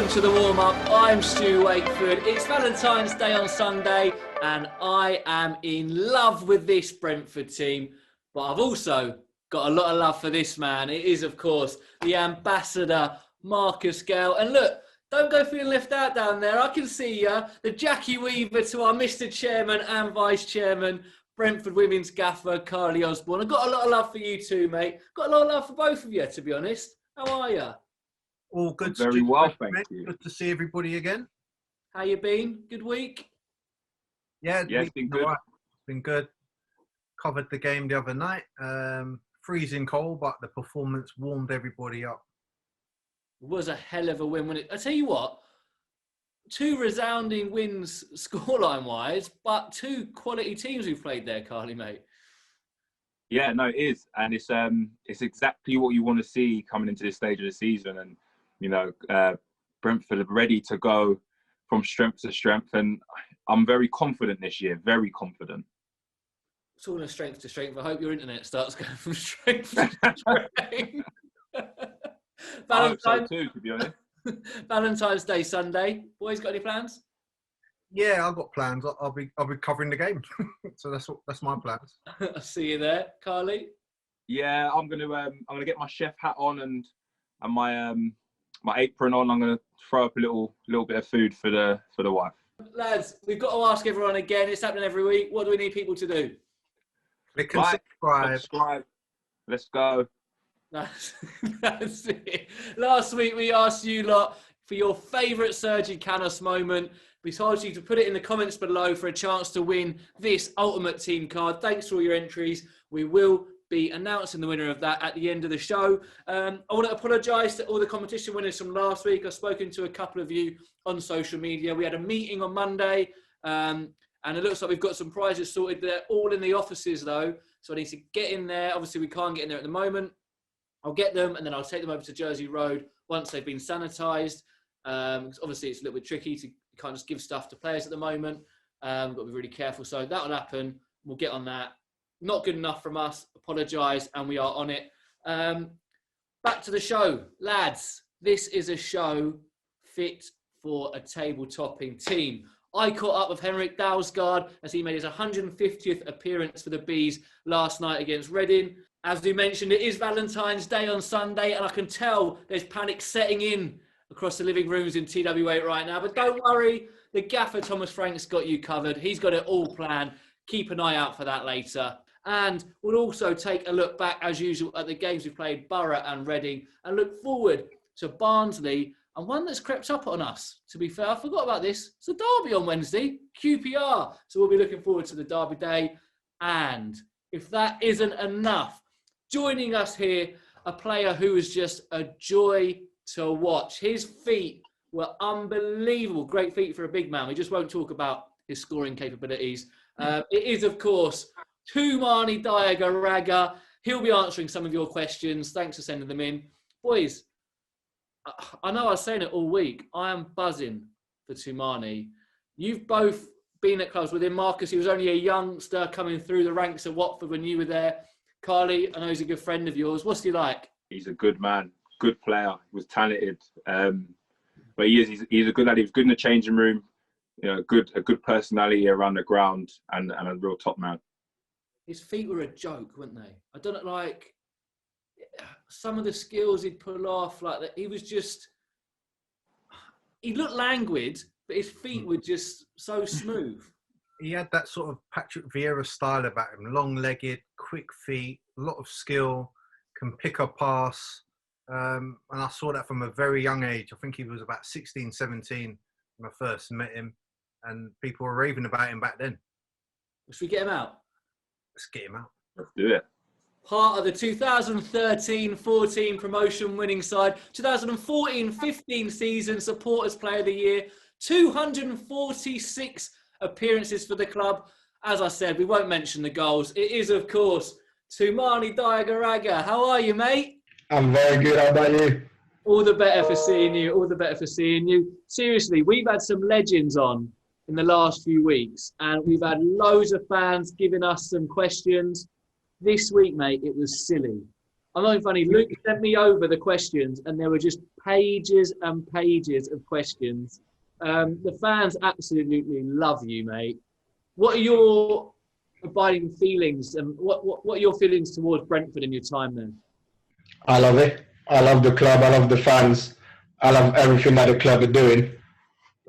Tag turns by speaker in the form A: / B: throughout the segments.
A: welcome to the warm-up. I'm Stu Wakeford. It's Valentine's Day on Sunday, and I am in love with this Brentford team. But I've also got a lot of love for this man. It is, of course, the ambassador, Marcus Gale. And look, don't go feeling left out down there. I can see you, the Jackie Weaver to our Mr. Chairman and Vice Chairman, Brentford Women's Gaffer, Karleigh Osborne. I've got a lot of love for you too, mate. Got a lot of love for both of you, to be honest. How are you?
B: All good.
C: Very well, thank you.
B: Good to see everybody again.
A: How you been? Good week?
B: Yeah,
C: it's been good.
B: Right. It's been good. Covered the game the other night. Freezing cold, but the performance warmed everybody up.
A: It was a hell of a win. I tell you what, 2 resounding wins scoreline-wise, but 2 quality teams who played there, Karleigh, mate.
C: Yeah, no, it is, and it's exactly what you want to see coming into this stage of the season. And you know, Brentford are ready to go from strength to strength, and I'm very confident this year. Very confident.
A: It's all a strength to strength. I hope your internet starts going from strength to strength.
C: I hope so too, to be honest.
A: Valentine's Day Sunday. Boys, got any plans?
B: Yeah, I've got plans. I'll be covering the game, so that's my plans.
A: I'll see you there, Karleigh.
C: Yeah, I'm gonna get my chef hat on and my my apron on. I'm gonna throw up a little bit of food for the wife.
A: Lads, we've got to ask everyone again. It's happening every week. What do we need people to do?
B: Click and
C: subscribe. Let's go.
A: That's it. Last week we asked you lot for your favourite Sergi Canos moment. We told you to put it in the comments below for a chance to win this Ultimate Team card. Thanks for all your entries. We will be announcing the winner of that at the end of the show. I want to apologise to all the competition winners from last week. I've spoken to a couple of you on social media. We had a meeting on Monday, and it looks like we've got some prizes sorted. They're all in the offices though, so I need to get in there. Obviously, we can't get in there at the moment. I'll get them and then I'll take them over to Jersey Road once they've been sanitised. Obviously, it's a little bit tricky to kind of just give stuff to players at the moment. We've got to be really careful. So that'll happen. We'll get on that. Not good enough from us. Apologise, and we are on it. Back to the show. Lads, this is a show fit for a table-topping team. I caught up with Henrik Dalsgaard as he made his 150th appearance for the Bees last night against Reading. As we mentioned, it is Valentine's Day on Sunday, and I can tell there's panic setting in across the living rooms in TW8 right now. But don't worry, the gaffer Thomas Frank's got you covered. He's got it all planned. Keep an eye out for that later. And we'll also take a look back, as usual, at the games we played, Borough and Reading, and look forward to Barnsley, and one that's crept up on us. To be fair, I forgot about this. It's a derby on Wednesday, QPR. So we'll be looking forward to the derby day. And if that isn't enough, joining us here, a player who is just a joy to watch. His feet were unbelievable. Great feet for a big man. We just won't talk about his scoring capabilities. It is, of course, Toumani Diagouraga. He'll be answering some of your questions. Thanks for sending them in. Boys, I know I was saying it all week. I am buzzing for Toumani. You've both been at clubs with him. Marcus, he was only a youngster coming through the ranks at Watford when you were there. Karleigh, I know he's a good friend of yours. What's he like?
C: He's a good man, good player. He was talented, but he's a good lad. He was good in the changing room. You know, a good personality around the ground, and a real top man.
A: His feet were a joke, weren't they? I don't know, like some of the skills he'd pull off, like that. He looked languid, but his feet were just so smooth.
B: He had that sort of Patrick Vieira style about him, long-legged, quick feet, a lot of skill, can pick a pass. And I saw that from a very young age. I think he was about 16, 17 when I first met him. And people were raving about him back then.
A: Should we get him out?
B: Let's get him out.
C: Let's do it.
A: Part of the 2013-14 promotion winning side, 2014-15 season Supporters Player of the Year, 246 appearances for the club. As I said, we won't mention the goals. It is, of course, Toumani Diagouraga. How are you, mate?
D: I'm very good. How about you?
A: All the better for seeing you. All the better for seeing you. Seriously, we've had some legends on in the last few weeks, and we've had loads of fans giving us some questions. This week, mate, it was silly. I'm not even funny. Luke sent me over the questions, and there were just pages and pages of questions. The fans absolutely love you, mate. What are your abiding feelings, and what are your feelings towards Brentford in your time there?
D: I love it. I love the club. I love the fans. I love everything that the club are doing.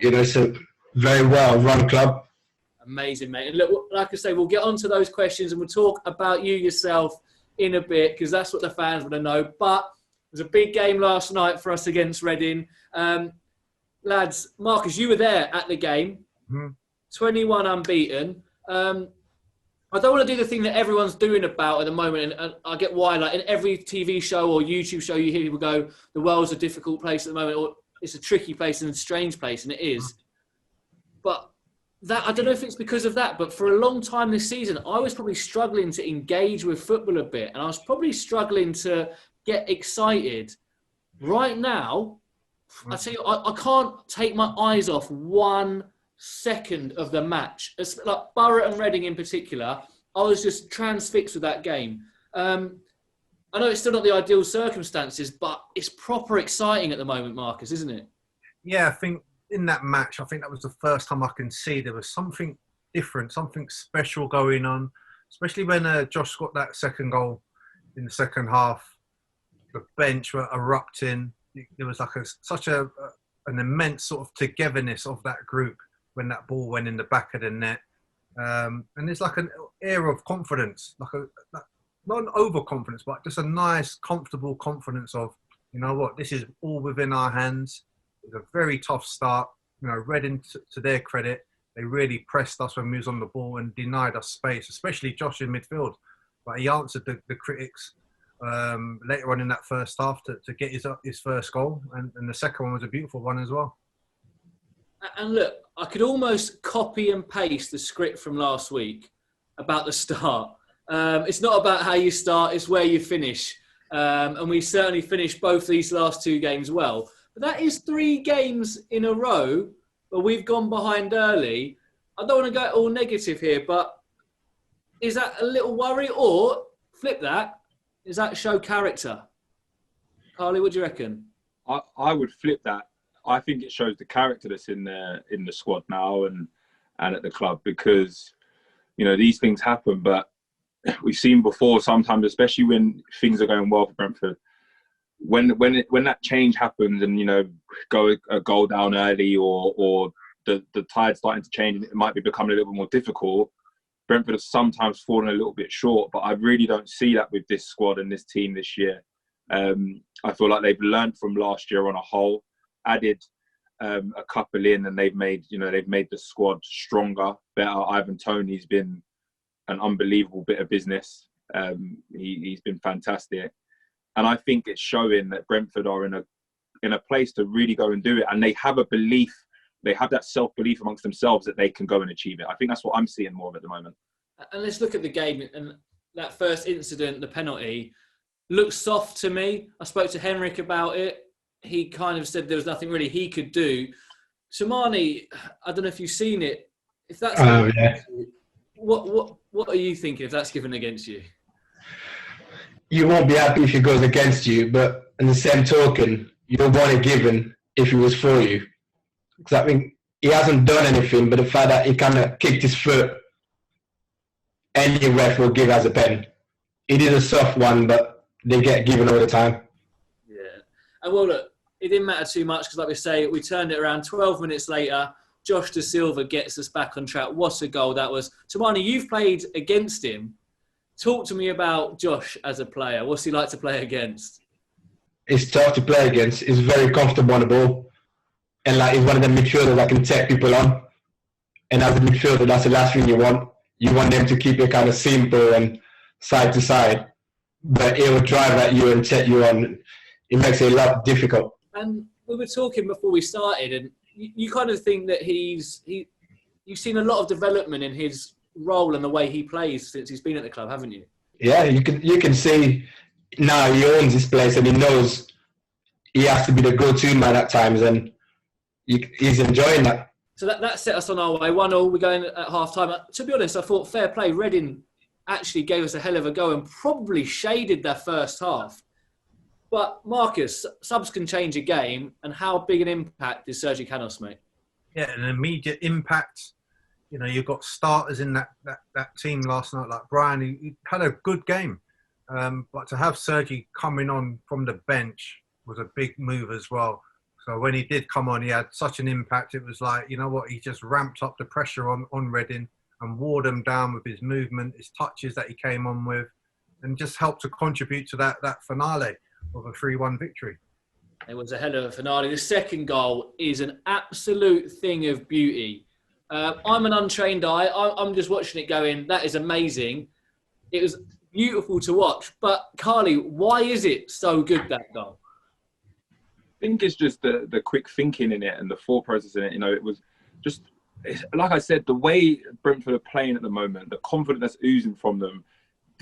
D: You know, it's a very well-run club.
A: Amazing, mate. And look, like I say, we'll get on to those questions and we'll talk about you yourself in a bit because that's what the fans want to know. But it was a big game last night for us against Reading. Lads, Marcus, you were there at the game. 21 unbeaten. I don't want to do the thing that everyone's doing about at the moment, and I get why. Like in every TV show or YouTube show, you hear people go, "The world's a difficult place at the moment," or "It's a tricky place and a strange place," and it is. But that I don't know if it's because of that, but for a long time this season, I was probably struggling to engage with football a bit, and I was probably struggling to get excited. Right now, I tell you, I can't take my eyes off 1 second of the match. It's like Borough and Reading in particular, I was just transfixed with that game. I know it's still not the ideal circumstances, but it's proper exciting at the moment, Marcus, isn't it?
B: Yeah, I think in that match, I think that was the first time I can see there was something different, something special going on, especially when Josh got that second goal in the second half. The bench were erupting. There was like an immense sort of togetherness of that group when that ball went in the back of the net. And there's like an air of confidence, not an overconfidence, but just a nice, comfortable confidence of, you know what, this is all within our hands. It was a very tough start. You know, Reading, to their credit, they really pressed us when we was on the ball and denied us space, especially Josh in midfield. But he answered the critics later on in that first half to get his first goal. And the second one was a beautiful one as well.
A: And look, I could almost copy and paste the script from last week about the start. It's not about how you start, it's where you finish. And we certainly finished both these last 2 games well. But that is 3 games in a row where we've gone behind early. I don't want to go all negative here, but is that a little worry? Or, flip that, does that show character? Karleigh, what do you reckon?
C: I would flip that. I think it shows the character that's in the squad now and at the club, because, you know, these things happen, but we've seen before sometimes, especially when things are going well for Brentford, when that change happens and, you know, go a goal down early or the tide's starting to change and it might be becoming a little bit more difficult, Brentford have sometimes fallen a little bit short, but I really don't see that with this squad and this team this year. I feel like they've learned from last year on a whole, added a couple in, and they've made the squad stronger, better. Ivan Toney's been an unbelievable bit of business. He's been fantastic, and I think it's showing that Brentford are in a place to really go and do it, and they have a belief. They have that self-belief amongst themselves that they can go and achieve it. I think that's what I'm seeing more of at the moment.
A: And let's look at the game, and that first incident, the penalty, looks soft to me. I spoke to Henrik about it. He kind of said there was nothing really he could do. Toumani, I don't know if you've seen it. If that's
D: Yeah.
A: What are you thinking if that's given against you?
D: You won't be happy if it goes against you, but in the same token, you don't want it given if it was for you. Because I think he hasn't done anything, but the fact that he kind of kicked his foot, any ref will give as a pen. It is a soft one, but they get given all the time.
A: Yeah. And well, look, it didn't matter too much because, like we say, we turned it around 12 minutes later. Josh Da Silva gets us back on track. What a goal that was. Toumani, you've played against him. Talk to me about Josh as a player. What's he like to play against?
D: It's tough to play against. He's very comfortable on the ball. And like, he's one of the midfielders that can take people on. And as a midfielder, that's the last thing you want. You want them to keep it kind of simple and side to side. But he will drive at you and take you on. It makes it a lot difficult.
A: And we were talking before we started, and you kind of think that you've seen a lot of development in his role and the way he plays since he's been at the club, haven't you?
D: Yeah, you can see now he owns this place and he knows he has to be the go-to man at times, and he's enjoying that.
A: So that set us on our way. 1-1, we're going at half-time. To be honest, I thought fair play. Reading actually gave us a hell of a go and probably shaded their first half. But Marcus, subs can change a game, and how big an impact is Sergi Canos, mate?
B: Yeah, an immediate impact. You know, you've got starters in that team last night, like Brian. He had a good game. But to have Sergi coming on from the bench was a big move as well. So when he did come on, he had such an impact. It was like, you know what, he just ramped up the pressure on Reading and wore them down with his movement, his touches that he came on with, and just helped to contribute to that finale of a 3-1 victory.
A: It was a hell of a finale. The second goal is an absolute thing of beauty. I'm an untrained eye. I'm just watching it going, that is amazing. It was beautiful to watch. But Karleigh, why is it so good, that goal?
C: I think it's just the quick thinking in it and the thought process in it. You know, it was just, like I said, the way Brentford are playing at the moment, the confidence that's oozing from them,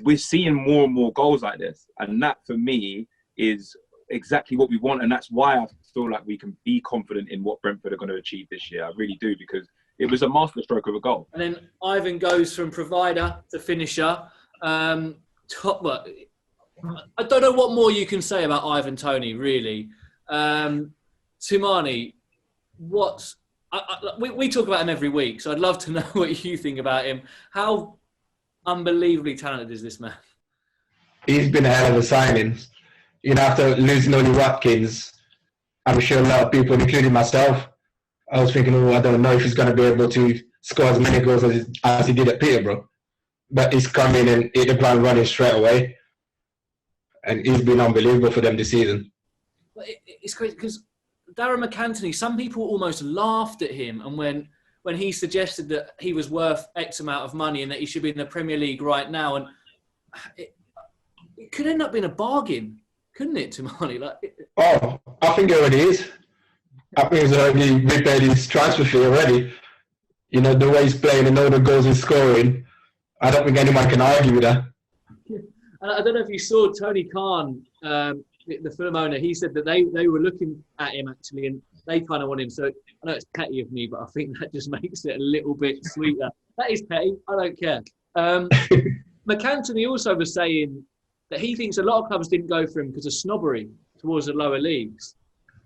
C: we're seeing more and more goals like this. And that, for me, is exactly what we want. And that's why I feel like we can be confident in what Brentford are going to achieve this year. I really do, because it was a masterstroke of a goal.
A: And then Ivan goes from provider to finisher. Top work. I don't know what more you can say about Ivan Toney, really. Toumani, we talk about him every week, so I'd love to know what you think about him. How unbelievably talented is this man?
D: He's been a hell of a signing. You know, after losing Oli Watkins, I'm sure a lot of people, including myself, I was thinking, I don't know if he's going to be able to score as many goals as he did at Peterborough. But he's come in and hit the ground running straight away. And he's been unbelievable for them this season.
A: It's crazy because Darren McAntony, some people almost laughed at him, and when he suggested that he was worth X amount of money and that he should be in the Premier League right now, and it could end up being a bargain, couldn't it, Toumani?
D: I think it already is. I think he's already repaid his transfer fee already. You know, the way he's playing and all the goals he's scoring, I don't think anyone can argue with that.
A: I don't know if you saw Tony Khan, the film owner, he said that they were looking at him actually, and they kind of want him. So I know it's petty of me, but I think that just makes it a little bit sweeter. That is petty. I don't care. McAntony also was saying that he thinks a lot of clubs didn't go for him because of snobbery towards the lower leagues.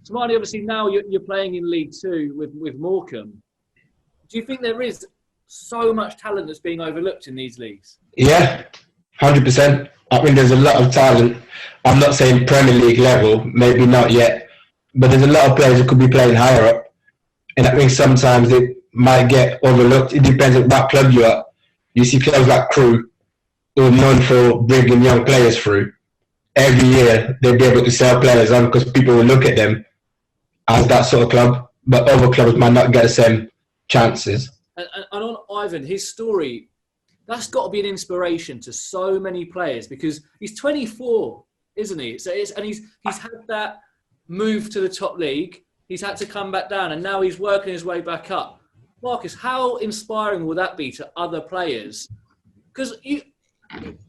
A: Toumani, obviously now you're playing in League Two with Morecambe. Do you think there is so much talent that's being overlooked in these leagues?
D: Yeah, 100%. I think there's a lot of talent. I'm not saying Premier League level, maybe not yet, but there's a lot of players who could be playing higher up. And I think sometimes it might get overlooked. It depends on what club you're at. You see clubs like Crewe, who are known for bringing young players through. Every year, they'll be able to sell players on because people will look at them as that sort of club. But other clubs might not get the same chances.
A: And on Ivan, his story, that's got to be an inspiration to so many players because he's 24, isn't he? So he's had that move to the top league. He's had to come back down, and now he's working his way back up. Marcus, how inspiring will that be to other players? Because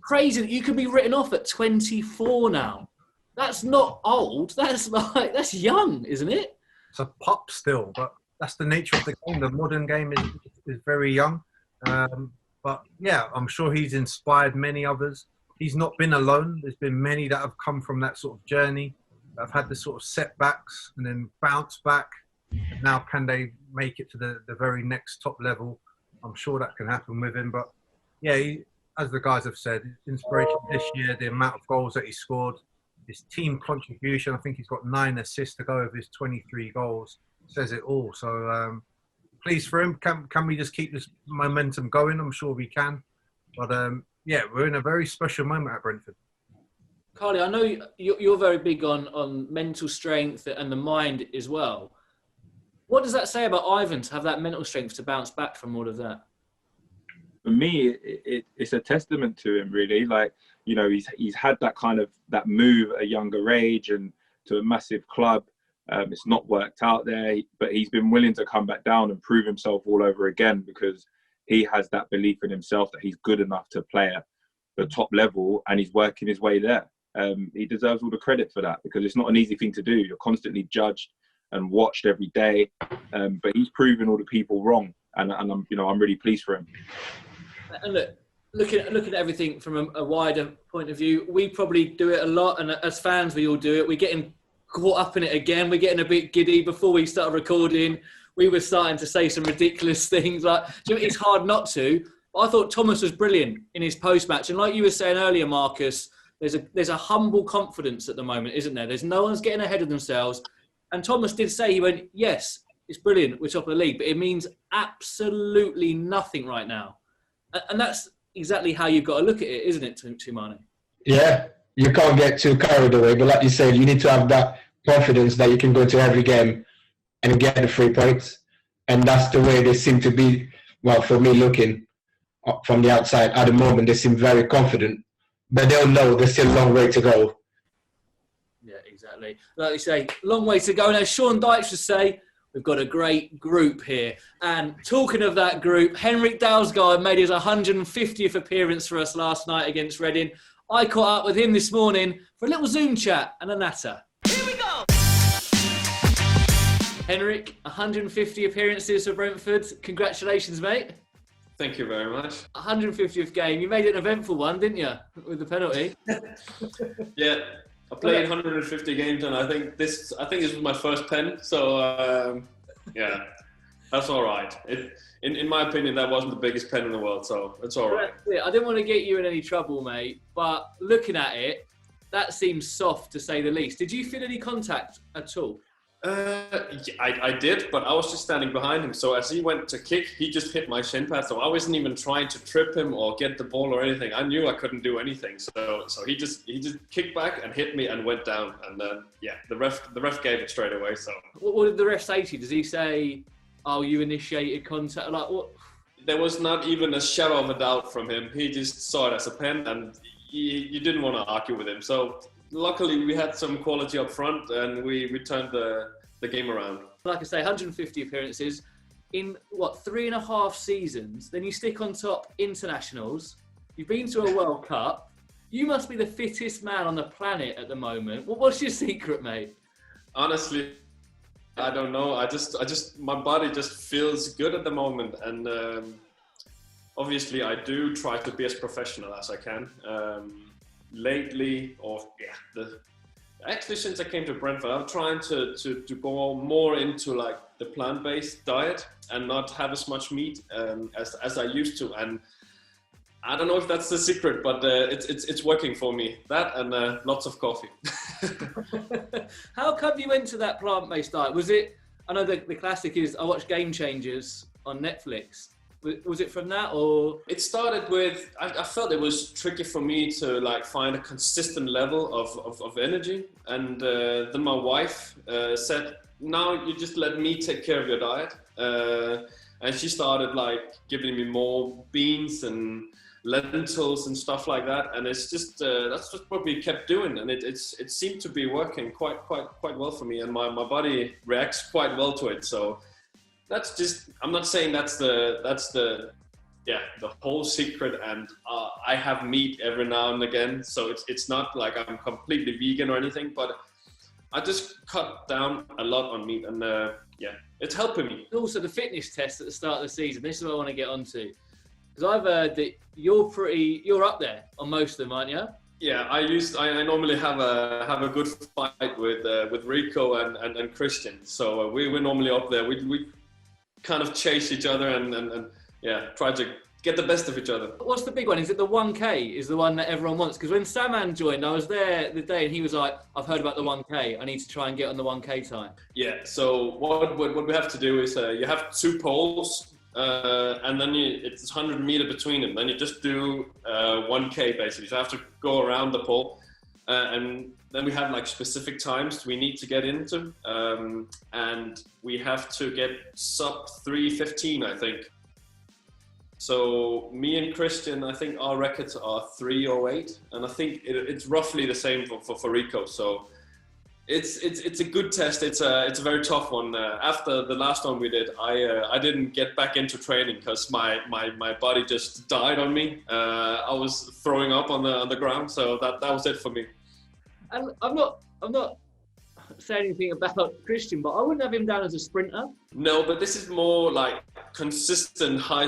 A: crazy that you could be written off at 24 now. That's not old. That's young, isn't it?
B: It's a pup still, but that's the nature of the game. The modern game is very young. But yeah, I'm sure he's inspired many others. He's not been alone. There's been many that have come from that sort of journey, that have had the sort of setbacks and then bounce back. And now can they make it to the very next top level? I'm sure that can happen with him. But yeah, as the guys have said, inspiration this year, the amount of goals that he scored, his team contribution, I think he's got 9 assists to go over his 23 goals, says it all. So pleased for him. Can we just keep this momentum going? I'm sure we can. But yeah, we're in a very special moment at Brentford.
A: Karleigh, I know you're very big on mental strength and the mind as well. What does that say about Ivan to have that mental strength to bounce back from all of that?
C: For me, it's a testament to him, really. Like, you know, he's had that move at a younger age and to a massive club. It's not worked out there, but he's been willing to come back down and prove himself all over again because he has that belief in himself that he's good enough to play at the top level and he's working his way there. He deserves all the credit for that because it's not an easy thing to do. You're constantly judged and watched every day, but he's proven all the people wrong, and I'm really pleased for him.
A: And look, looking at everything from a wider point of view, we probably do it a lot, and as fans, we all do it. We're getting caught up in it again. We're getting a bit giddy. Before we started recording, we were starting to say some ridiculous things. Like, do you know, it's hard not to. But I thought Thomas was brilliant in his post-match, and like you were saying earlier, Marcus, there's a humble confidence at the moment, isn't there? There's no one's getting ahead of themselves. And Thomas did say, he went, yes, it's brilliant, we're top of the league, but it means absolutely nothing right now. And that's exactly how you've got to look at it, isn't it, Toumani?
D: Yeah, you can't get too carried away. But like you said, you need to have that confidence that you can go to every game and get the 3 points. And that's the way they seem to be, well, for me looking from the outside at the moment, they seem very confident. But they'll know there's still a long way to go.
A: Yeah, exactly. Like you say, long way to go. And as Sean Dykes would say, we've got a great group here. And talking of that group, Henrik Dalsgaard made his 150th appearance for us last night against Reading. I caught up with him this morning for a little Zoom chat and a natter. Here we go! Henrik, 150 appearances for Brentford. Congratulations, mate.
E: Thank you very much.
A: 150th game. You made it an eventful one, didn't you? With the penalty.
E: Yeah. I played 150 games, and I think this was my first pen. So yeah, that's all right. In my opinion, that wasn't the biggest pen in the world, so it's all right.
A: I didn't want to get you in any trouble, mate. But looking at it, that seems soft to say the least. Did you feel any contact at all?
E: I did, but I was just standing behind him. So as he went to kick, he just hit my shin pad. So I wasn't even trying to trip him or get the ball or anything. I knew I couldn't do anything. So he just kicked back and hit me and went down. And then the ref gave it straight away. So
A: what did the ref say to you? Does he say, "Oh, you initiated contact"? Like what?
E: There was not even a shadow of a doubt from him. He just saw it as a pen, and you didn't want to argue with him. So luckily, we had some quality up front, and we turned the game around.
A: Like I say, 150 appearances in, 3.5 seasons. Then you stick on top internationals. You've been to a World Cup. You must be the fittest man on the planet at the moment. What's your secret, mate?
E: Honestly, I don't know. I just my body just feels good at the moment. And obviously, I do try to be as professional as I can. Lately, actually since I came to Brentford, I'm trying to go more into like the plant-based diet and not have as much meat as I used to. And I don't know if that's the secret, but it's working for me. That and lots of coffee.
A: How come you went to that plant-based diet? Was it? I know the classic is I watch Game Changers on Netflix. Was it from that, or? It
E: started with, I felt it was tricky for me to like find a consistent level of energy. And then my wife said, now you just let me take care of your diet. And she started like giving me more beans and lentils and stuff like that. And it's just, that's just what we kept doing. And it seemed to be working quite well for me. And my body reacts quite well to it. So that's just, I'm not saying that's the whole secret, and I have meat every now and again, so it's not like I'm completely vegan or anything, but I just cut down a lot on meat, and it's helping me.
A: Also the fitness test at the start of the season, this is what I want to get onto, because I've heard that you're up there on most of them, aren't you?
E: Yeah, I normally have a good fight with Rico and Christian, so we're normally up there. We kind of chase each other and try to get the best of each other.
A: What's the big one? Is it the 1K is the one that everyone wants? Because when Saman joined, I was there the day and he was like, I've heard about the 1K. I need to try and get on the 1K time.
E: Yeah, so what we have to do is you have 2 poles and then it's 100 meter between them. Then you just do 1K basically. So you have to go around the pole. And then we have like specific times we need to get into, and we have to get sub 3:15, I think. So me and Christian, I think our records are 3:08, and I think it's roughly the same for Rico. So it's a good test. It's a very tough one. After the last one we did, I didn't get back into training because my body just died on me. I was throwing up on the ground, so that was it for me.
A: And I'm not saying anything about Christian, but I wouldn't have him down as a sprinter.
E: No, but this is more like consistent high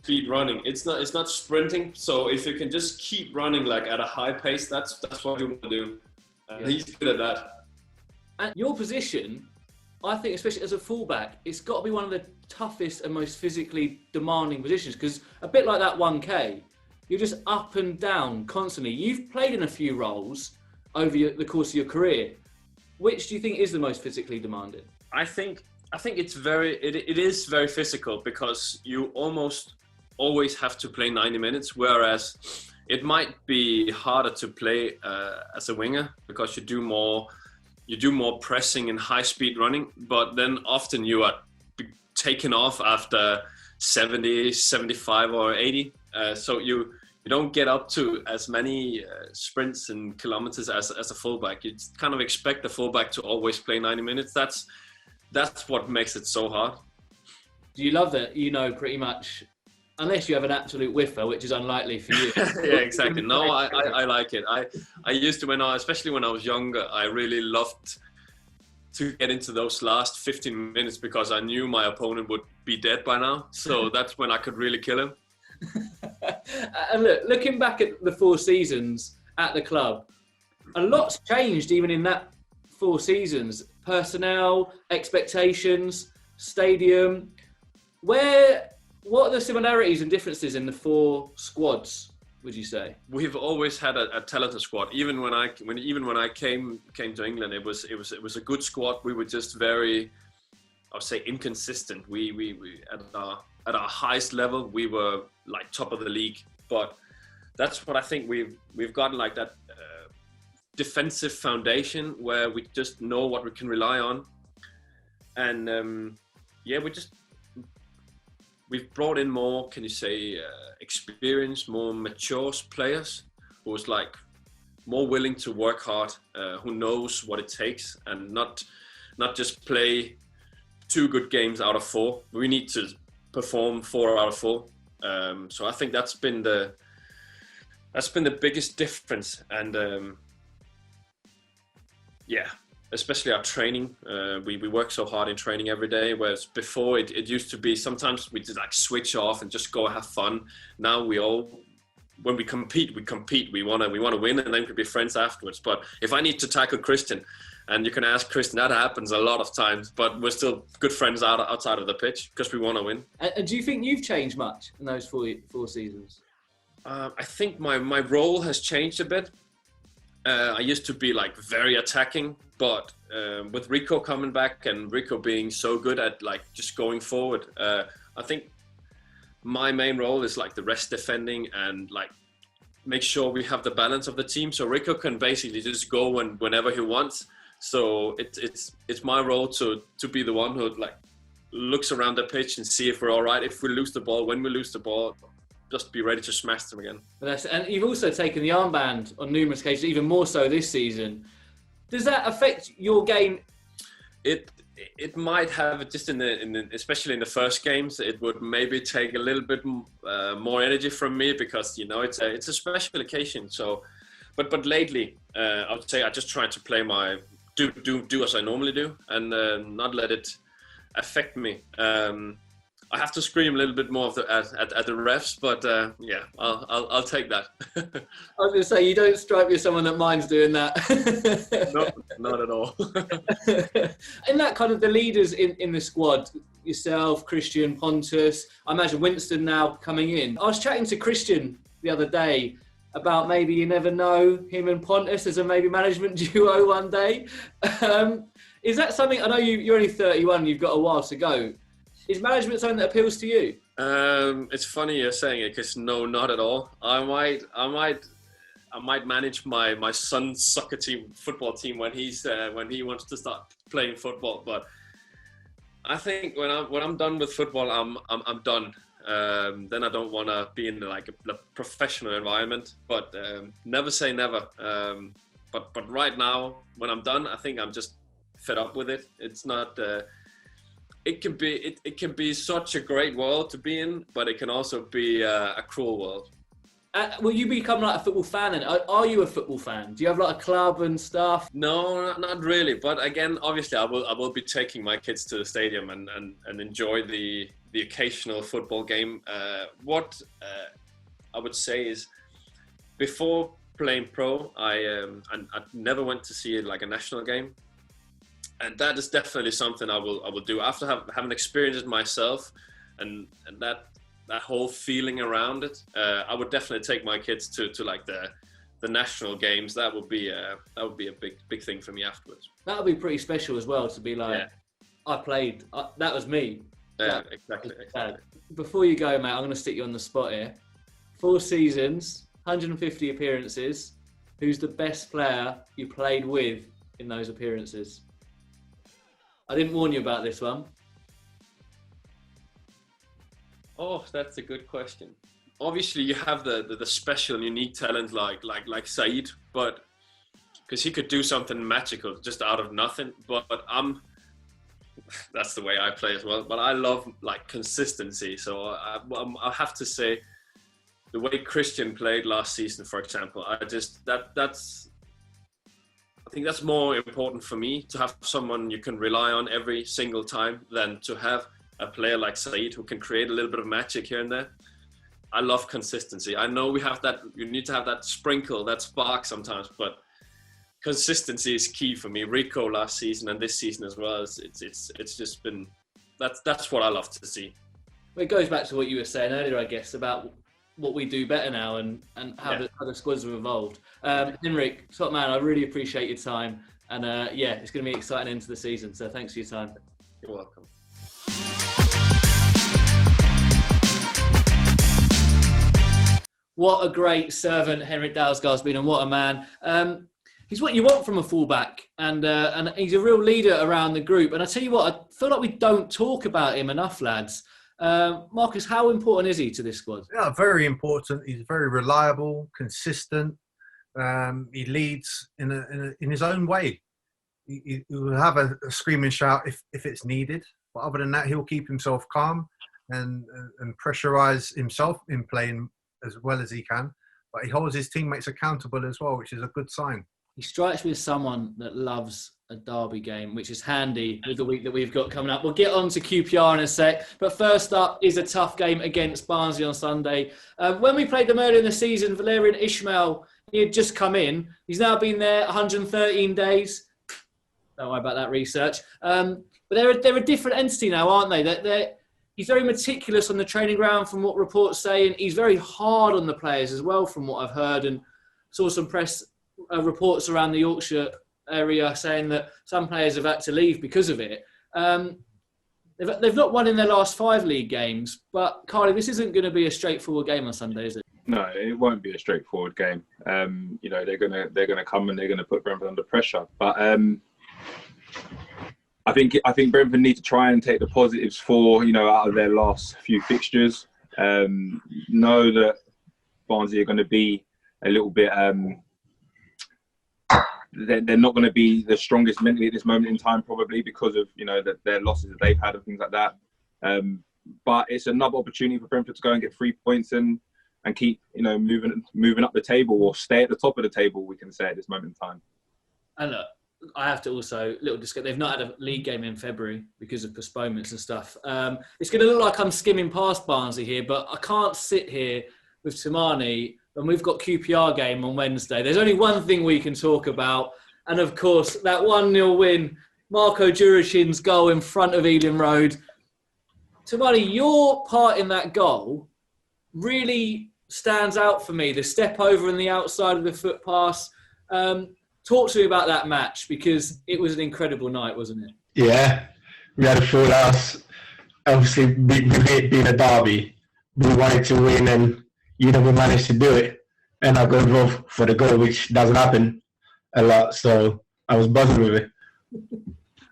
E: speed running. It's not sprinting. So if you can just keep running like at a high pace, that's what you want to do. He's good at that.
A: And your position, I think, especially as a fullback, it's got to be one of the toughest and most physically demanding positions, because a bit like that 1K, you're just up and down constantly. You've played in a few roles over the course of your career. Which do you think is the most physically demanding?
E: I think it is very physical, because you almost always have to play 90 minutes, whereas it might be harder to play as a winger, because you do more pressing and high speed running, but then often you are taken off after 70, 75 or 80. So you don't get up to as many sprints and kilometers as a fullback. You kind of expect the fullback to always play 90 minutes. That's what makes it so hard.
A: Do you love that? Pretty much, unless you have an absolute whiffer, which is unlikely for you.
E: Yeah, exactly. No, I like it. I used to, especially when I was younger, I really loved to get into those last 15 minutes, because I knew my opponent would be dead by now. So that's when I could really kill him.
A: And looking back at the 4 seasons at the club, a lot's changed even in that 4 seasons. Personnel, expectations, stadium. What are the similarities and differences in the 4 squads, would you say?
E: We've always had a talented squad. Even when I came to England, it was a good squad. We were just very, I would say, inconsistent. We at our highest level, we were like top of the league. But that's what I think we've gotten, like that defensive foundation where we just know what we can rely on. And we've brought in more, can you say, experienced, more mature players who's like more willing to work hard, who knows what it takes, and not just play 2 good games out of 4. We need to perform 4 out of 4. So I think that's been the biggest difference. And especially our training. We work so hard in training every day, whereas before it used to be sometimes we just like switch off and just go have fun. Now when we compete, we want to win, and then we can be friends afterwards. But if I need to tackle Christian, and you can ask Christian, that happens a lot of times, but we're still good friends outside of the pitch because we want to win.
A: And do you think you've changed much in those 4 seasons?
E: I think my role has changed a bit. I used to be like very attacking, but with Rico coming back and Rico being so good at like just going forward, I think my main role is like the rest defending and like make sure we have the balance of the team. So Rico can basically just go whenever he wants. So it's my role to be the one who like looks around the pitch and see if we're all right. If we lose the ball, when we lose the ball, just be ready to smash them again.
A: And you've also taken the armband on numerous occasions, even more so this season. Does that affect your game?
E: It might have, just especially in the first games, it would maybe take a little bit more energy from me, because it's a special occasion. So, but lately, I would say I just try to play do as I normally do, and not let it affect me. I have to scream a little bit more at the refs, but I'll take that.
A: I was going to say, you don't strike me as someone that minds doing that.
E: No, not at all.
A: In that kind of the leaders in the squad, yourself, Christian, Pontus, I imagine Winston now coming in. I was chatting to Christian the other day about maybe, you never know, him and Pontus as a maybe management duo one day. Is that something, I know you're only 31, you've got a while to go. Is management something that appeals to you?
E: It's funny you're saying it, because no, not at all. I might manage my son's soccer team, football team, when he wants to start playing football. But I think when I'm done with football, I'm done. Then I don't want to be in like a professional environment. But never say never. But right now, when I'm done, I think I'm just fed up with it. It's not. It can be such a great world to be in, but it can also be a cruel world.
A: Will you become like a football fan then? Are you a football fan? Do you have like a club and stuff?
E: No, not really. But again, obviously, I will be taking my kids to the stadium and enjoy the occasional football game. What I would say is, before playing pro, I never went to see like a national game, and that is definitely something I will do after having experienced it myself, and that whole feeling around it. I would definitely take my kids to like the national games. That would be a big thing for me afterwards.
A: That would be pretty special as well, to be like,
E: Yeah.
A: I played. That was me.
E: Yeah, exactly.
A: Before you go, mate, I'm going to stick you on the spot here. 4 seasons, 150 appearances. Who's the best player you played with in those appearances? I didn't warn you about this one.
E: Oh, that's a good question. Obviously, you have the special and unique talent like Said, but because he could do something magical just out of nothing. But that's the way I play as well. But I love like consistency. So I have to say, the way Christian played last season, for example, I think that's more important for me, to have someone you can rely on every single time than to have a player like Said who can create a little bit of magic here and there. I love consistency. I know you need to have that sprinkle, that spark sometimes, but consistency is key for me. Rico last season and this season as well, it's just been, that's what I love to see.
A: Well, it goes back to what you were saying earlier, I guess, about what we do better now and how the squads have evolved. Henrik, top man, I really appreciate your time. And it's going to be exciting into the season. So thanks for your time.
E: You're welcome.
A: What a great servant Henrik Dalsgaard's been, and what a man. He's what you want from a fullback, and he's a real leader around the group. And I tell you what, I feel like we don't talk about him enough, lads. Marcus, how important is he to this squad?
B: Yeah, very important. He's very reliable, consistent. He leads in his own way. He will have a scream and shout if it's needed. But other than that, he'll keep himself calm and pressurise himself in playing as well as he can. But he holds his teammates accountable as well, which is a good sign.
A: He strikes me as someone that loves a derby game, which is handy with the week that we've got coming up. We'll get on to QPR in a sec, but first up is a tough game against Barnsley on Sunday. When we played them earlier in the season, Valérien Ismaël, he had just come in. He's now been there 113 days. Don't worry about that research. But they're a different entity now, aren't they? He's very meticulous on the training ground from what reports say, and he's very hard on the players as well from what I've heard, and saw some press reports around the Yorkshire area saying that some players have had to leave because of it. They've not won in their last 5 league games, but Karleigh, this isn't going to be a straightforward game on Sunday, is it?
C: No, it won't be a straightforward game. They're gonna come and they're gonna put Brentford under pressure. But I think Brentford need to try and take the positives out of their last few fixtures. Know that Barnsley are going to be a little bit. They're not going to be the strongest mentally at this moment in time, probably because of their losses that they've had and things like that. But it's another opportunity for Brentford to go and get 3 points and keep moving up the table, or stay at the top of the table, we can say, at this moment in time.
A: And look, I have to also they've not had a league game in February because of postponements and stuff. It's going to look like I'm skimming past Barnsley here, but I can't sit here with Toumani when we've got QPR game on Wednesday. There's only one thing we can talk about, and of course that 1-0 win, Marko Djuric's goal in front of Ealing Road. Toumani, your part in that goal really stands out for me. The step over on the outside of the foot pass. Talk to me about that match, because it was an incredible night, wasn't it?
D: Yeah, we had a full house. Obviously, being a derby, we wanted to win, and we managed to do it. And I got involved for the goal, which doesn't happen a lot. So I was buzzing with it.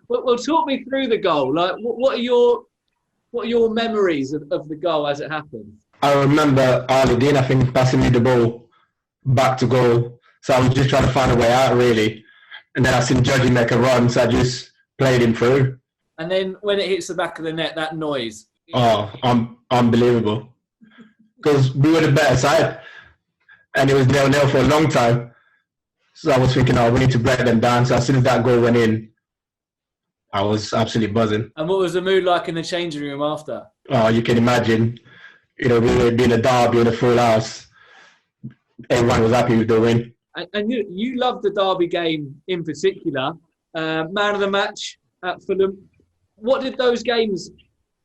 A: Well, talk me through the goal. Like, what are your memories of the goal as it happened? I
D: remember Arledine, I think, passing me the ball back to goal. So I was just trying to find a way out, really. And then I seen Judgy make a run, so I just played him through.
A: And then when it hits the back of the net, that noise.
D: Oh, unbelievable. Because we were the better side. and it was 0-0 for a long time. So I was thinking, oh, we need to break them down. So as soon as that goal went in, I was absolutely buzzing.
A: And what was the mood like in the changing room after?
D: Oh, you can imagine, we were being a derby in a full house. Everyone was happy with the win.
A: And you loved the derby game in particular. Man of the match at Fulham. What did those games,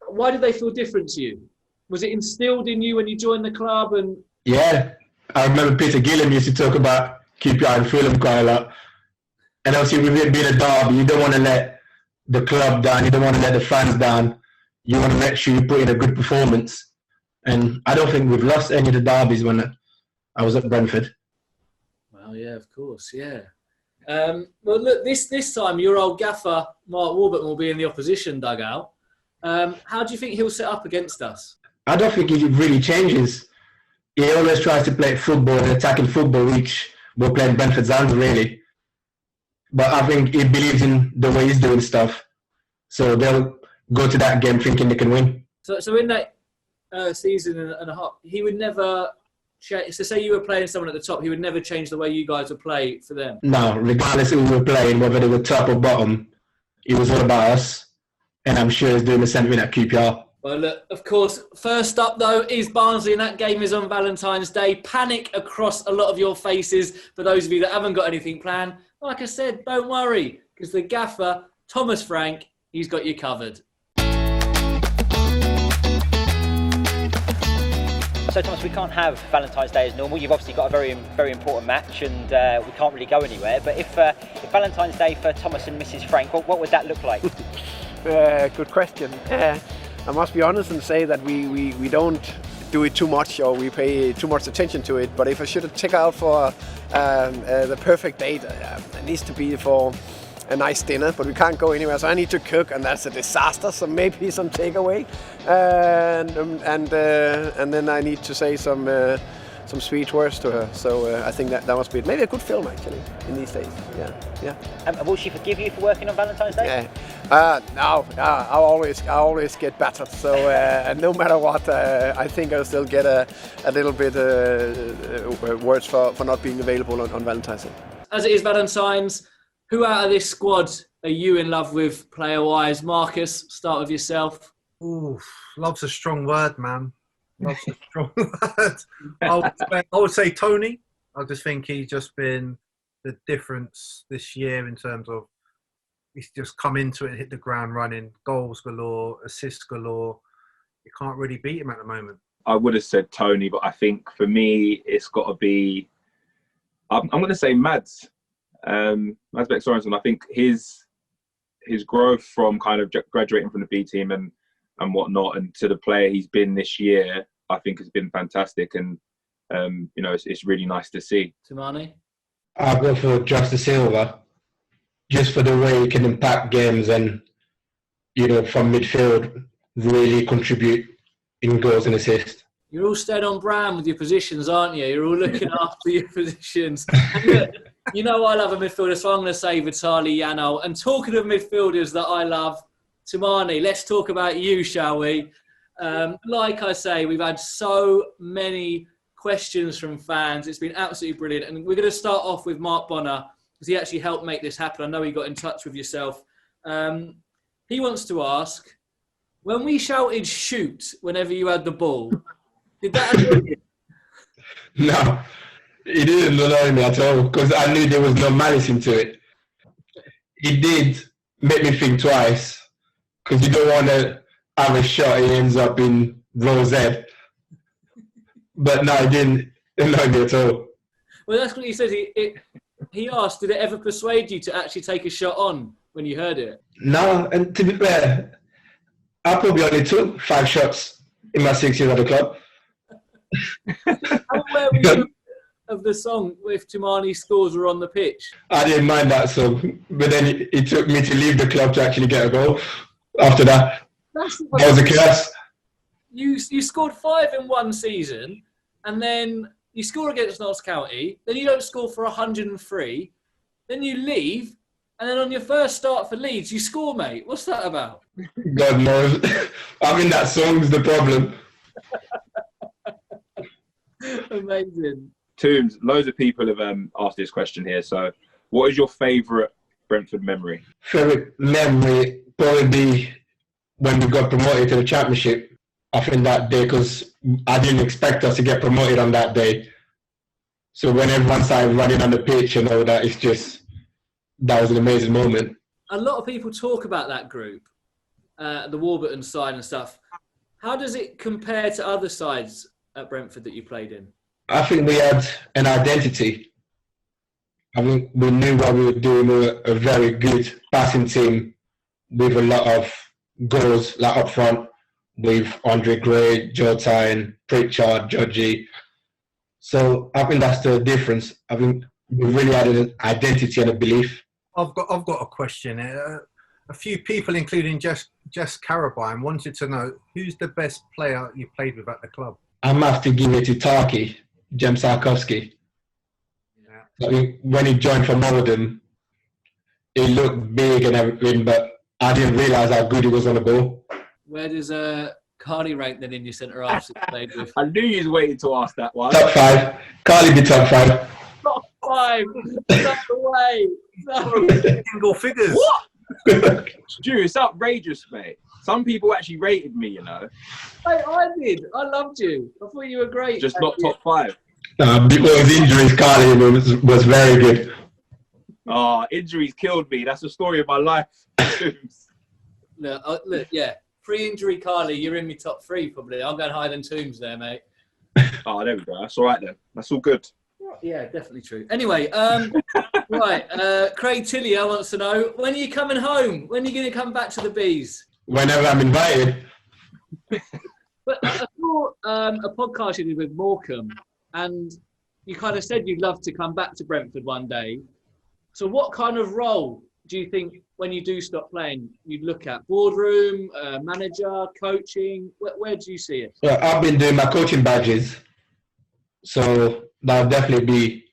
A: why did they feel different to you? Was it instilled in you when you joined the club? And
D: yeah, I remember Peter Gilliam used to talk about QPR and Fulham quite a lot. And obviously with it being a derby, you don't want to let the club down, you don't want to let the fans down. You want to make sure you put in a good performance. And I don't think we've lost any of the derbies when I was at Brentford.
A: Well, yeah, of course, yeah. Well, look, this time your old gaffer, Mark Warburton, will be in the opposition dugout. How do you think he'll set up against us?
D: I don't think he really changes. He always tries to play football and attacking football, which we're playing Brentford's hands, really. But I think he believes in the way he's doing stuff. So they'll go to that game thinking they can win.
A: So in that season and a half, he would never... So say you were playing someone at the top, he would never change the way you guys would play for them? No,
D: regardless of who we were playing, whether they were top or bottom, it was all about us. And I'm sure he's doing the same thing at QPR.
A: Well, look, of course, first up, though, is Barnsley, and that game is on Valentine's Day. Panic across a lot of your faces for those of you that haven't got anything planned. Like I said, don't worry, because the gaffer, Thomas Frank, he's got you covered.
F: So, Thomas, we can't have Valentine's Day as normal. You've obviously got a very, very important match, and we can't really go anywhere. But if Valentine's Day for Thomas and Mrs. Frank, what would that look like?
G: Good question. I must be honest and say that we don't do it too much, or we pay too much attention to it. But if I should take out for the perfect date, it needs to be for a nice dinner, but we can't go anywhere, so I need to cook, and that's a disaster. So maybe some takeaway, and then I need to say some sweet words to her. So I think that must be it. Maybe a good film actually in these days. Yeah.
F: And will she forgive you for working on Valentine's Day?
G: No. I always get battered. So no matter what, I think I'll still get a little bit words for not being available on Valentine's Day.
A: As it is Valentine's, who out of this squad are you in love with player-wise? Marcus, start with yourself.
B: Ooh, love's a strong word, man. Love's a strong word. I would say Tony. I just think he's just been the difference this year in terms of he's just come into it and hit the ground running. Goals galore, assists galore. You can't really beat him at the moment.
C: I would have said Tony, but I think for me, it's got to be... I'm going to say Mads. Mads Bech Sorensen. I think his growth from kind of graduating from the B team and whatnot, and to the player he's been this year, I think has been fantastic, and it's really nice to see.
A: Toumani?
D: I'll go for Justice Silva, just for the way he can impact games and from midfield really contribute in goals and assists.
A: You're all stayed on brand with your positions, aren't you? You're all looking after your positions. And look, I love a midfielder, so I'm going to say Vitaly Yano. And talking of midfielders that I love, Toumani, let's talk about you, shall we? Like I say, we've had so many questions from fans. It's been absolutely brilliant. And we're going to start off with Mark Bonner, because he actually helped make this happen. I know he got in touch with yourself. He wants to ask, when we shouted shoot whenever you had the ball, did that annoy you?
D: No, it didn't annoy me at all, because I knew there was no malice into it. It did make me think twice, because you don't want to have a shot and it ends up in Rose's head. But no, it didn't annoy me at all.
A: Well, that's what he said. He asked, did it ever persuade you to actually take a shot on when you heard it?
D: No, and to be fair, I probably only took 5 shots in my 6 years at the club.
A: How aware were you of the song if Toumani scores were on the pitch?
D: I didn't mind that song, but then it took me to leave the club to actually get a goal after that. That was a curse.
A: You scored 5 in one season, and then you score against Notts County, then you don't score for 103, then you leave, and then on your first start for Leeds, you score, mate. What's that about?
D: God knows. I mean, that song's the problem.
A: Amazing.
C: Tombs, loads of people have asked this question here. So, what is your favourite Brentford memory?
D: Favorite memory probably be when we got promoted to the Championship. I think that day, because I didn't expect us to get promoted on that day. So when everyone started running on the pitch and all that, that was an amazing moment.
A: A lot of people talk about that group, the Warburton side and stuff. How does it compare to other sides at Brentford that you played in?
D: I think we had an identity. I think we knew what we were doing. We were a very good passing team with a lot of goals, like up front, with Andre Gray, Jotine, Pritchard, Judgy. So I think that's the difference. I think we really had an identity and a belief.
B: I've got a question. A few people, including Jess Carabine, wanted to know who's the best player you played with at the club.
D: I have to give it to Tarky, Jem Sarkowski. Yeah. I mean, when he joined from Oldham, he looked big and everything, but I didn't realise how good he was on the ball.
A: Where does Karleigh rank then in your centre halves that you played with?
C: I knew you was waiting to ask that one.
D: Top 5. Karleigh be top 5.
A: Top 5. No way. No.
B: Single figures.
A: What?
C: Stu, it's outrageous, mate. Some people actually rated me, you know.
A: Hey, I did. I loved you. I thought you were great.
C: Just not top 5.
D: Because injuries, Karleigh was very good.
C: Oh, injuries killed me. That's the story of my life.
A: Look, yeah. Pre-injury Karleigh, you're in my top 3 probably. I'm going higher than Tombs there, mate.
C: Oh, there we go. That's all right then. That's all good.
A: Yeah, definitely true. Anyway, right. Craig Tillier wants to know, when are you coming home? When are you going to come back to the Bees?
D: Whenever I'm invited.
A: But I saw a podcast you did with Morecambe, and you kind of said you'd love to come back to Brentford one day. So what kind of role do you think, when you do stop playing, you'd look at? Boardroom, manager, coaching? Where do you see it?
D: Well, I've been doing my coaching badges. So that'll definitely be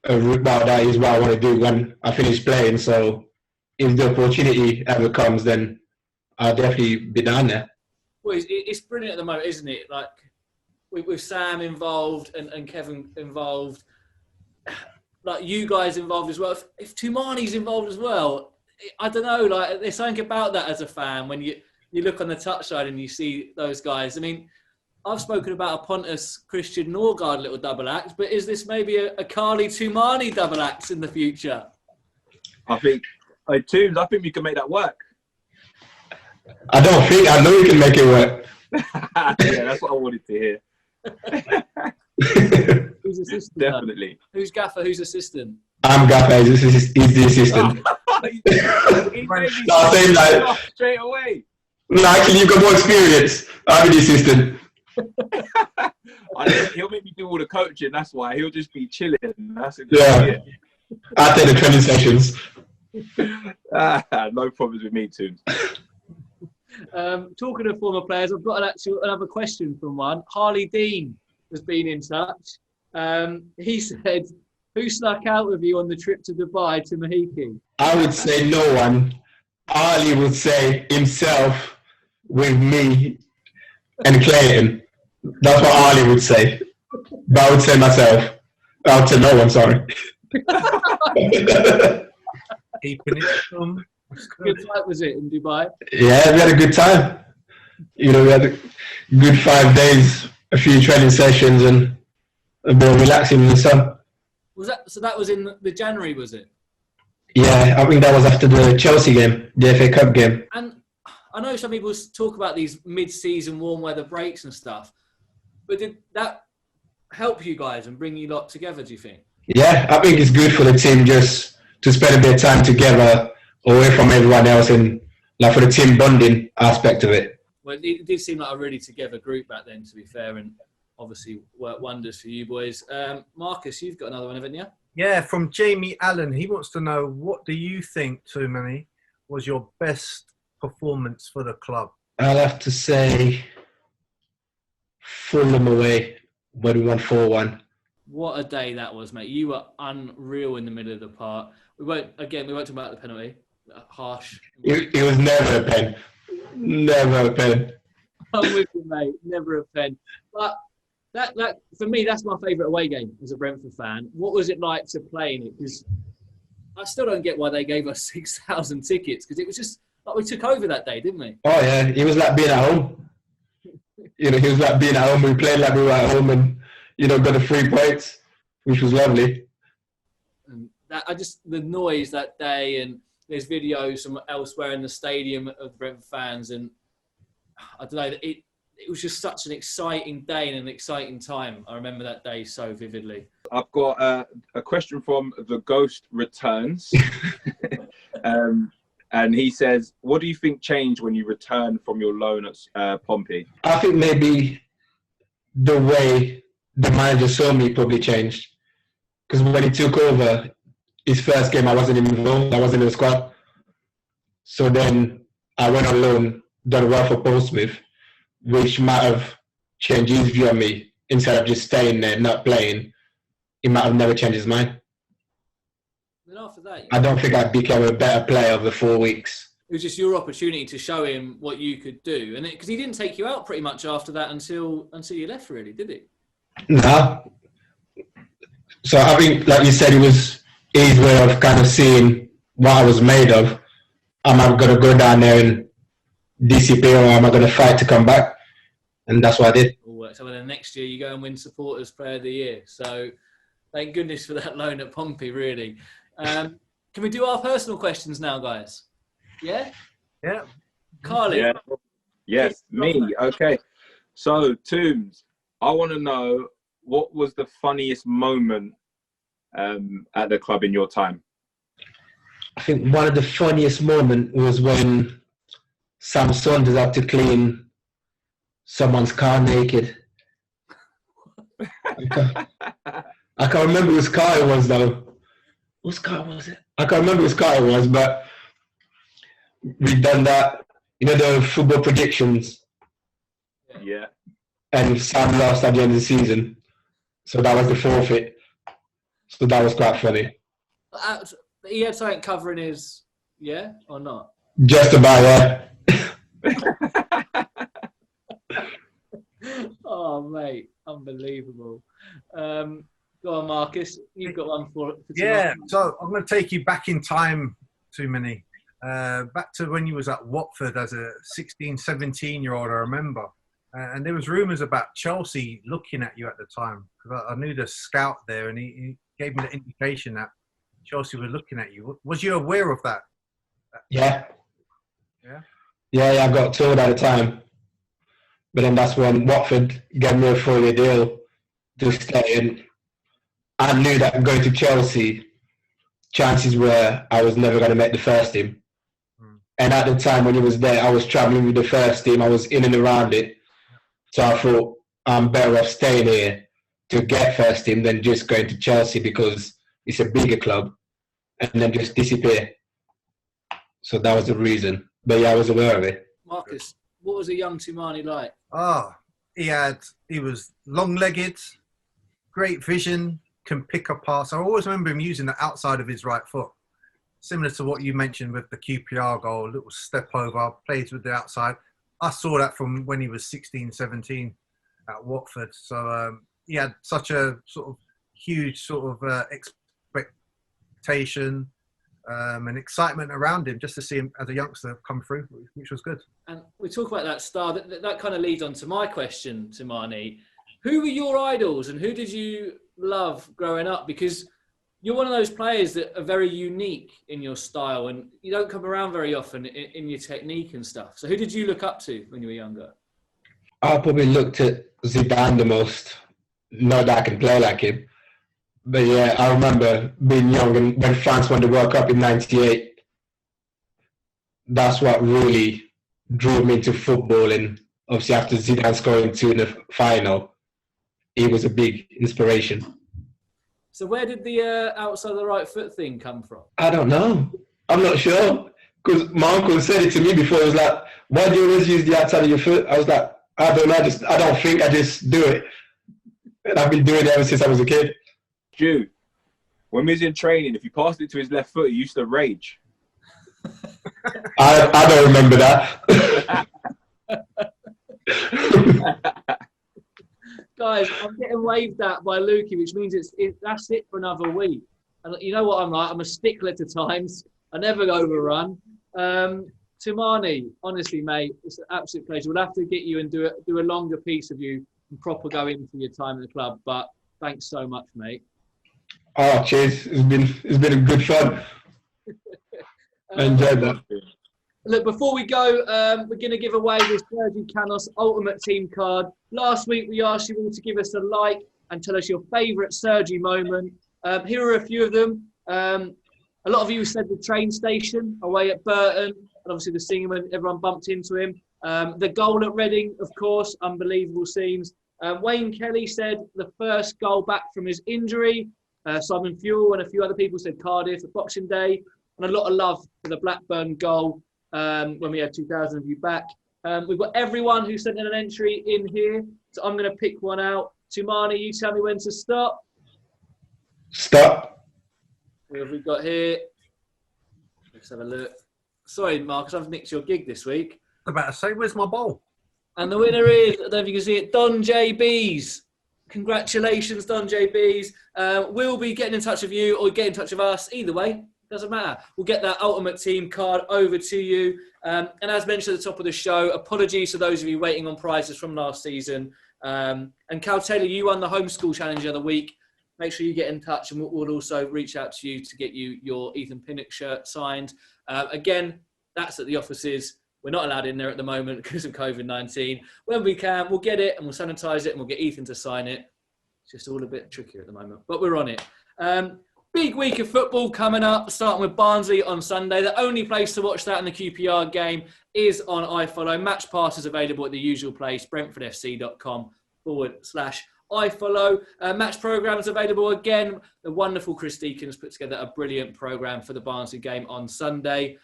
D: that is what I want to do when I finish playing. So if the opportunity ever comes, then I'll definitely be down there.
A: Well, it's brilliant at the moment, isn't it? Like with Sam involved and Kevin involved, like you guys involved as well. If Toumani's involved as well, I don't know. Like there's something about that as a fan when you look on the touchline and you see those guys. I mean, I've spoken about a Pontus Christian Norgard little double act, but is this maybe a Karleigh Toumani double act in the future?
C: I think, Tombs, I think we can make that work.
D: I know you can make it work.
C: Yeah, that's what I wanted to hear.
A: Who's assistant?
C: Definitely.
A: Who's gaffer? Who's assistant?
D: I'm gaffer. He's the assistant. No, same like
C: straight away.
D: No, actually, you've got more experience. I'm the assistant.
C: He'll make me do all the coaching. That's why he'll just be chilling. That's
D: yeah. I take the training sessions.
C: No problems with me too.
A: Talking of former players, I've got another question from one. Harley Dean has been in touch. He said, who snuck out with you on the trip to Dubai to Mahiki?
D: I would say no one. Harley would say himself with me and Clayton. That's what Harley would say. But I would say myself. I would say no one, sorry.
B: Keeping it
A: Good time was it in Dubai?
D: Yeah, we had a good time. You know, we had a good 5 days, a few training sessions and a bit of relaxing in the sun.
A: That was in the January, was it?
D: Yeah, I think that was after the Chelsea game, the FA Cup game.
A: And I know some people talk about these mid-season warm weather breaks and stuff, but did that help you guys and bring you lot together, do you think?
D: Yeah, I think it's good for the team just to spend a bit of time together away from everyone else and like for the team bonding aspect of it.
A: Well, it did seem like a really together group back then, to be fair, and obviously worked wonders for you boys. Marcus, you've got another one, haven't you?
B: Yeah, from Jamie Allen. He wants to know, what do you think, Toumani, was your best performance for the club?
D: I'll have to say Fulham away when we won 4-1.
A: What a day that was, mate. You were unreal in the middle of the park. We won't talk about the penalty. Harsh.
D: It was never a pen. Never a pen.
A: I'm with you, mate. Never a pen. But That for me, that's my favourite away game as a Brentford fan. What was it like to play in it? Because I still don't get why they gave us 6,000 tickets, because it was just like we took over that day, didn't we?
D: Oh yeah, it was like being at home. He was like being at home. We played like we were at home, and got the 3 points, which was lovely.
A: And the noise that day, and there's videos from elsewhere in the stadium of the Brentford fans, and I don't know, it was just such an exciting day and an exciting time. I remember that day so vividly.
C: I've got a question from The Ghost Returns. And he says, what do you think changed when you returned from your loan at Pompey?
D: I think maybe the way the manager saw me probably changed. Because when he took over, his first game, I wasn't involved. I wasn't in the squad. So then I went on loan, done well for Portsmouth, which might have changed his view on me. Instead of just staying there, not playing, he might have never changed his mind.
A: Then after that,
D: I don't think I became a better player over 4 weeks.
A: it was just your opportunity to show him what you could do, and because he didn't take you out pretty much after that until you left, really, did he?
D: No. So I think, like you said, it was his way of kind of seeing what I was made of. Am I going to go down there and disappear, or am I going to fight to come back? And that's what I did.
A: So then next year you go and win Supporters Player of the Year. So thank goodness for that loan at Pompey, really. Can we do our personal questions now, guys? Yeah?
B: Yeah.
A: Karleigh.
C: Yeah. Yes, me. Okay. So, Toombs, I want to know, what was the funniest moment at the club in your time?
D: I think one of the funniest moments was when Sam Saunders had to clean someone's car naked. I can't remember whose car it was, though. Whose car was it? I can't remember whose car it was, but we'd done that. The football predictions.
C: Yeah.
D: And Sam lost at the end of the season. So that was the forfeit. So that was quite funny.
A: He had something covering his, yeah, or not?
D: Just about, yeah.
A: Oh, mate, unbelievable. Go on, Marcus. You've got one for
B: Yeah,
A: tonight.
B: so I'm going to take you back in time, Toumani. Back to when you was at Watford as a 16, 17-year-old, I remember. And there was rumours about Chelsea looking at you at the time. Because I knew the scout there, and he gave me the indication that Chelsea were looking at you. Was you aware of that?
D: Yeah.
B: Yeah?
D: Yeah, I got told at the time. But then that's when Watford gave me a 4-year deal to stay in. I knew that going to Chelsea, chances were I was never going to make the first team. And at the time when he was there, I was travelling with the first team. I was in and around it. So I thought I'm better off staying here to get first team than just going to Chelsea, because it's a bigger club, and then just disappear. So that was the reason. But yeah, I was aware of it.
A: Marcus, what was a young Toumani like?
B: He was long-legged, great vision, can pick a pass. I always remember him using the outside of his right foot. Similar to what you mentioned with the QPR goal, a little step over, plays with the outside. I saw that from when he was 16, 17 at Watford. So he had such a sort of huge sort of expectation and excitement around him just to see him as a youngster come through, which was good.
A: And we talk about that star. That kind of leads on to my question, Toumani. Who were your idols and who did you love growing up? Because you're one of those players that are very unique in your style and you don't come around very often in your technique and stuff. So who did you look up to when you were younger?
D: I probably looked at Zidane the most. Not that I can play like him. But yeah, I remember being young and when France won the World Cup in '98. That's what really drew me into football. And obviously after Zidane scoring 2 in the final, he was a big inspiration.
A: So where did the outside of the right foot thing come from?
D: I don't know. I'm not sure. Because my uncle said it to me before. He was like, why do you always use the outside of your foot? I was like, I don't know. I don't think. I just do it. And I've been doing it ever since I was a kid.
C: Jude, when we was in training, if you passed it to his left foot, he used to rage.
D: I don't remember that.
A: Guys, I'm getting waved at by Lukey, which means that's it for another week. And you know what I'm like? I'm a stickler to times. I never overrun. Toumani, honestly, mate, it's an absolute pleasure. We'll have to get you and do a longer piece of you and proper go into your time at the club. But thanks so much, mate.
D: Oh, cheers. It's been a good fun. I enjoyed that.
A: Look, before we go, we're going to give away this Sergi Canos Ultimate Team card. Last week, we asked you all to give us a like and tell us your favourite Sergi moment. Here are a few of them. A lot of you said the train station away at Burton, and obviously the singing when everyone bumped into him. The goal at Reading, of course, unbelievable scenes. Wayne Kelly said the first goal back from his injury. Simon Fuel and a few other people said Cardiff at Boxing Day. And a lot of love for the Blackburn goal when we had 2,000 of you back. We've got everyone who sent in an entry in here. So I'm going to pick one out. Toumani, you tell me when to stop.
D: Stop.
A: Who have we got here? Let's have a look. Sorry, Marcus, I've nicked your gig this week.
B: I'm about to say, where's my bowl?
A: And the winner is, I don't know if you can see it, Don JBs. Congratulations, Don JBs. We'll be getting in touch with you or get in touch with us. Either way, doesn't matter. We'll get that Ultimate Team card over to you. And as mentioned at the top of the show, apologies to those of you waiting on prizes from last season. And Cal Taylor, you won the Homeschool Challenge of the week. Make sure you get in touch and we'll also reach out to you to get you your Ethan Pinnock shirt signed. Again, that's at the offices. We're not allowed in there at the moment because of COVID-19. When we can, we'll get it and we'll sanitize it and we'll get Ethan to sign it. It's just all a bit trickier at the moment, but we're on it. Big week of football coming up, starting with Barnsley on Sunday. The only place to watch that in the QPR game is on iFollow. Match pass is available at the usual place, brentfordfc.com/iFollow. Match programmes available again. The wonderful Chris Deacons put together a brilliant programme for the Barnsley game on Sunday.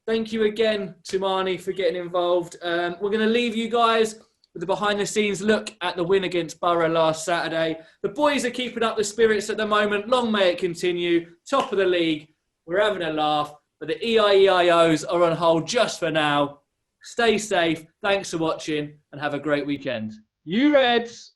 A: Thank you again, Toumani, for getting involved. We're going to leave you guys with the behind-the-scenes look at the win against Borough last Saturday. The boys are keeping up the spirits at the moment. Long may it continue. Top of the league. We're having a laugh. But the EIEIOs are on hold just for now. Stay safe. Thanks for watching and have a great weekend. You Reds!